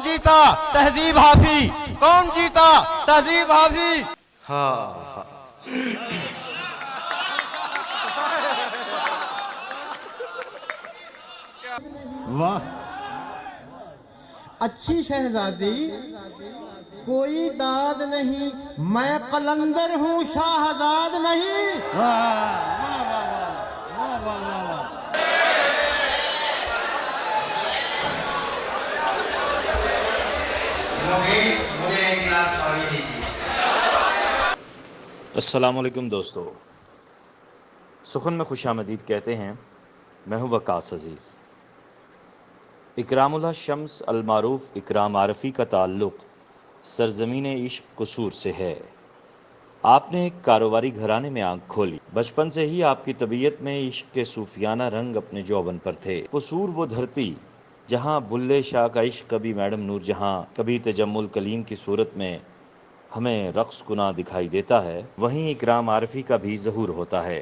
जीता? तहजीब हाफी। कौन जीता? तहजीब हाफी। हाँ वाह, अच्छी शहजादी, कोई दाद नहीं, मैं कलंदर हूँ, शाहजाद नहीं। वाह वाह वाह वाह वाह वाह वाह। अस्सलाम वालेकुम दोस्तों, सुखन में खुशामदीद कहते हैं। मैं हूँ वकास अज़ीज़। इकरामुल्लाह शम्स अलमारूफ इकराम आरफ़ी का ताल्लुक़ सरज़मीन इश्क़ कसूर से है। आपने एक कारोबारी घराने में आंख खोली। बचपन से ही आपकी तबीयत में इश्क़ के सूफियाना रंग अपने जौबन पर थे। कसूर वो धरती जहाँ बुल्ले शाह का इश्क़ कभी मैडम नूरजहाँ, कभी तजम्मुल कलीम की सूरत में हमें रक़्स कुना दिखाई देता है, वहीं इकराम आरफ़ी का भी ज़हूर होता है।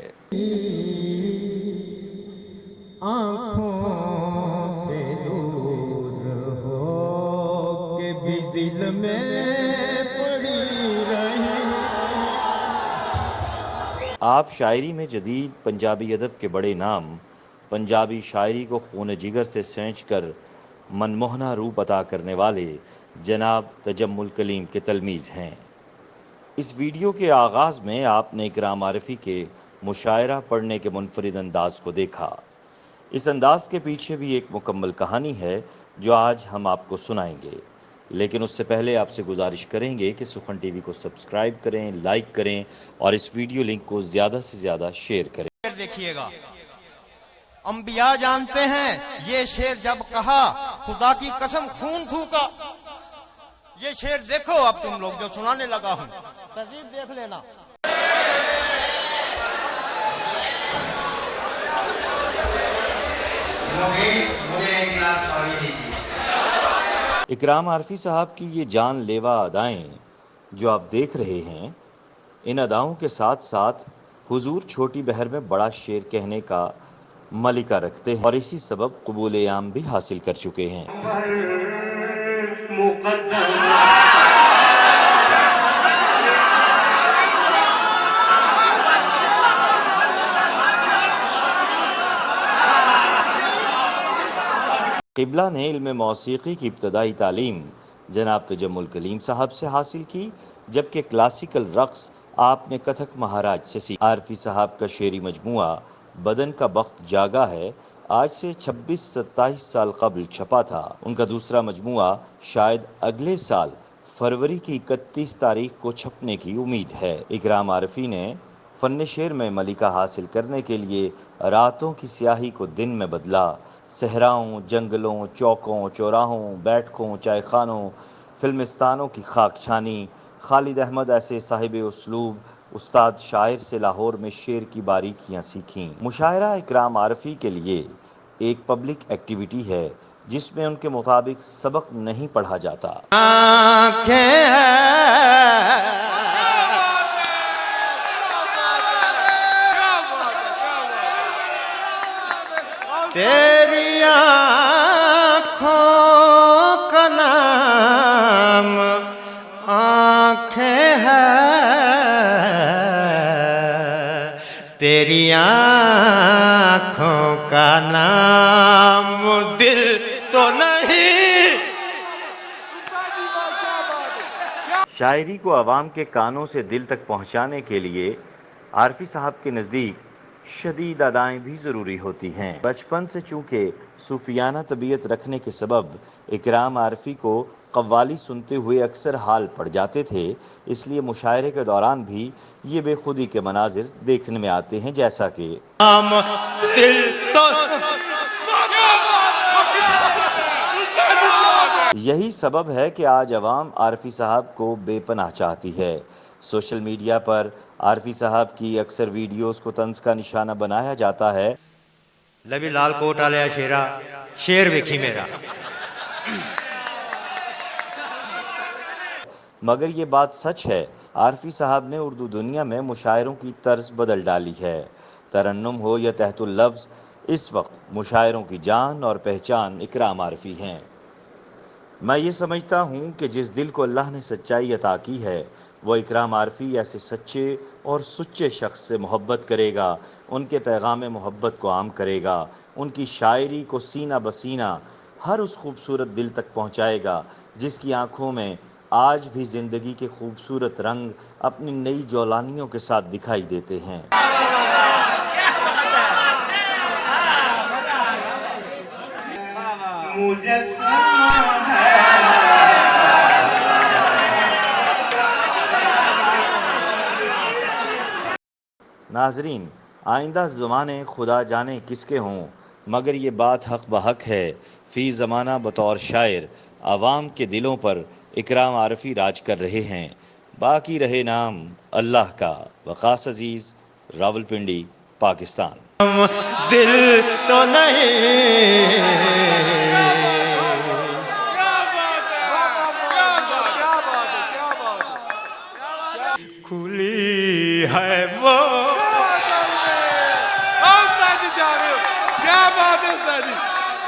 आँखों से दूर हो के भी दिल में पड़ी रही। आप शायरी में जदीद पंजाबी अदब के बड़े नाम, पंजाबी शायरी को खून जिगर से सेंच कर मनमोहना रूप अता करने वाले जनाब तजम्मुल कलीम के तलमीज़ हैं। इस वीडियो के आगाज़ में आपने इकराम आरफ़ी के मुशायरा पढ़ने के मुनफरिद अंदाज़ को देखा। इस अंदाज़ के पीछे भी एक मुकम्मल कहानी है जो आज हम आपको सुनाएंगे, लेकिन उससे पहले आपसे गुजारिश करेंगे कि सुखन टीवी को सब्सक्राइब करें, लाइक करें और इस वीडियो लिंक को ज़्यादा से ज़्यादा शेयर करें। देखिएगा, अंबिया जानते हैं ये शेर जब कहा, खुदा की कसम खून थूका। ये शेर देखो अब तुम लोग जो सुनाने लगा हूं, तहजीब देख लेना। इकराम आरफ़ी साहब की ये जानलेवा अदाएँ जो आप देख रहे हैं, इन अदाओं के साथ साथ हुजूर छोटी बहर में बड़ा शेर कहने का मलिका रखते हैं और इसी सबब कबूल आम भी हासिल कर चुके हैं। क़िबला ने इल्म मौसीक़ी की इब्तदाई तालीम जनाब तजम्मुल कलीम साहब से हासिल की, जबकि क्लासिकल रक़्स आपने कथक महाराज से सीखा। आरफ़ी साहब का शेरी मजमुआ बदन का बख्त जागा है आज से 26-27 साल कबल छपा था। उनका दूसरा मजमुआ शायद अगले साल फरवरी की 31 तारीख को छपने की उम्मीद है। इकराम आरफ़ी ने फ़न शेर में मलिका हासिल करने के लिए रातों की स्याही को दिन में बदला। सहराओं, जंगलों, चौकों, चौराहों, बैठकों, चायखानों, फिल्मिस्तानों की खाक छानी। खालिद अहमद ऐसे साहिब उसलूब उस्ताद शायर से लाहौर में शेर की बारीकियां सीखीं। मुशायरा इकराम आरफ़ी के लिए एक पब्लिक एक्टिविटी है जिसमें उनके मुताबिक सबक नहीं पढ़ा जाता। तेरी आँखों का नाम आँखें हैं, तेरी आँखों का नाम दिल तो नहीं। शायरी को आवाम के कानों से दिल तक पहुँचाने के लिए आरफ़ी साहब के नज़दीक शदीद अदाएँ भी ज़रूरी होती हैं। बचपन से चूँकि सूफियाना तबीयत रखने के सबब इकराम आरफ़ी को कव्वाली सुनते हुए अक्सर हाल पड़ जाते थे, इसलिए मुशायरे के दौरान भी ये बेखुदी के मनाजिर देखने में आते हैं, जैसा कि यही सबब है कि आज अवाम आरफ़ी साहब को बेपनाह चाहती है। सोशल मीडिया पर आरफ़ी साहब की अक्सर वीडियोस को तंज का निशाना बनाया जाता है। लवी लाल कोट आलिया शेरा शेर वेखी मेरा। मगर ये बात सच है, आरफ़ी साहब ने उर्दू दुनिया में मुशायरों की तर्ज बदल डाली है। तरन्नुम हो या तहतुल लफ्ज़, इस वक्त मुशायरों की जान और पहचान इकराम आरफ़ी हैं। मैं ये समझता हूँ कि जिस दिल को अल्लाह ने सच्चाई अता की है वो इकराम आरफी ऐसे सच्चे और सुच्चे शख्स से मोहब्बत करेगा, उनके पैगाम मोहब्बत को आम करेगा, उनकी शायरी को सीना बसीना हर उस खूबसूरत दिल तक पहुँचाएगा जिसकी आँखों में आज भी ज़िंदगी के खूबसूरत रंग अपनी नई जौलानियों के साथ दिखाई देते हैं। नाजरीन, आइंदा ज़माने खुदा जाने किसके हों, मगर ये बात हक बहक है, फ़ी ज़माना बतौर शायर आवाम के दिलों पर इकराम आरफी राज कर रहे हैं। बाकी रहे नाम अल्लाह का। वक़ास अज़ीज़, रावलपिंडी, पाकिस्तान। दिल तो नहीं खुली है वो। क्या बात है उस्ताद जी।